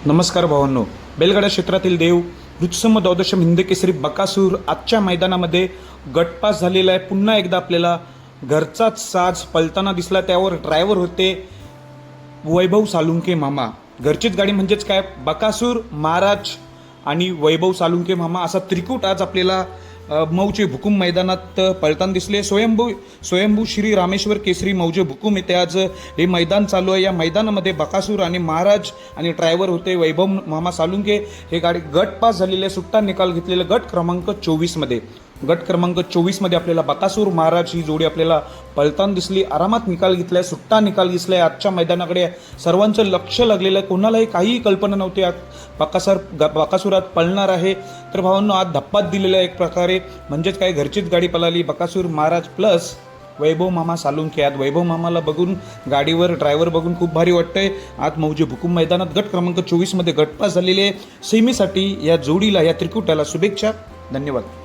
नमस्कार भावांनो, बैलगाडा क्षेत्रातील देव वृत्सम द्वादशम हिंदकेसरी बकासूर आजच्या मैदानामध्ये गटपास झालेला आहे। पुन्हा एकदा आपल्याला घरचाच साज पलताना दिसला। त्यावर ड्रायव्हर होते वैभव सालुंके मामा। घरचीच गाडी म्हणजेच काय, बकासूर महाराज आणि वैभव सालुंके मामा असा त्रिकूट आज आपल्याला मौजे भुकुम मैदानात पळताना दिसले। स्वयंभू श्री रामेश्वर केसरी मौजे भुकुम येथे आज हे मैदान चालू आहे। या मैदानामध्ये बकासूर आणि महाराज आणि ड्रायव्हर होते वैभव मामा सालुंके। हे गाडी गट पास झालेले, सुट्टा निकाल घेतलेला गट क्रमांक 24 मध्ये। गट क्रमांक 24 मध्ये आपल्याला बकासूर महाराज ही जोडी आपल्याला पळताना दिसली। आरामात निकाल घेतलाय, सुट्टा निकाल दिसलाय। आजच्या मैदानाकडे सर्वांचं लक्ष लागलेलं आहे। कोणालाही काहीही कल्पना नव्हती बकासूरात पळणार आहे। तर भावांनो, आज धप्पात दिलेला एक प्रकारे, म्हणजेच काय, घरचीच गाडी पळाली। बकासूर महाराज प्लस वैभव मामा सालुंके। आज वैभव मामाला बघून, गाडीवर ड्रायव्हर बघून खूप भारी वाटतंय। आज मौजे भुकुम मैदानात गट क्रमांक 24 मध्ये गटपास झालेले सेमीसाठी या जोडीला, या त्रिकुटाला शुभेच्छा। धन्यवाद।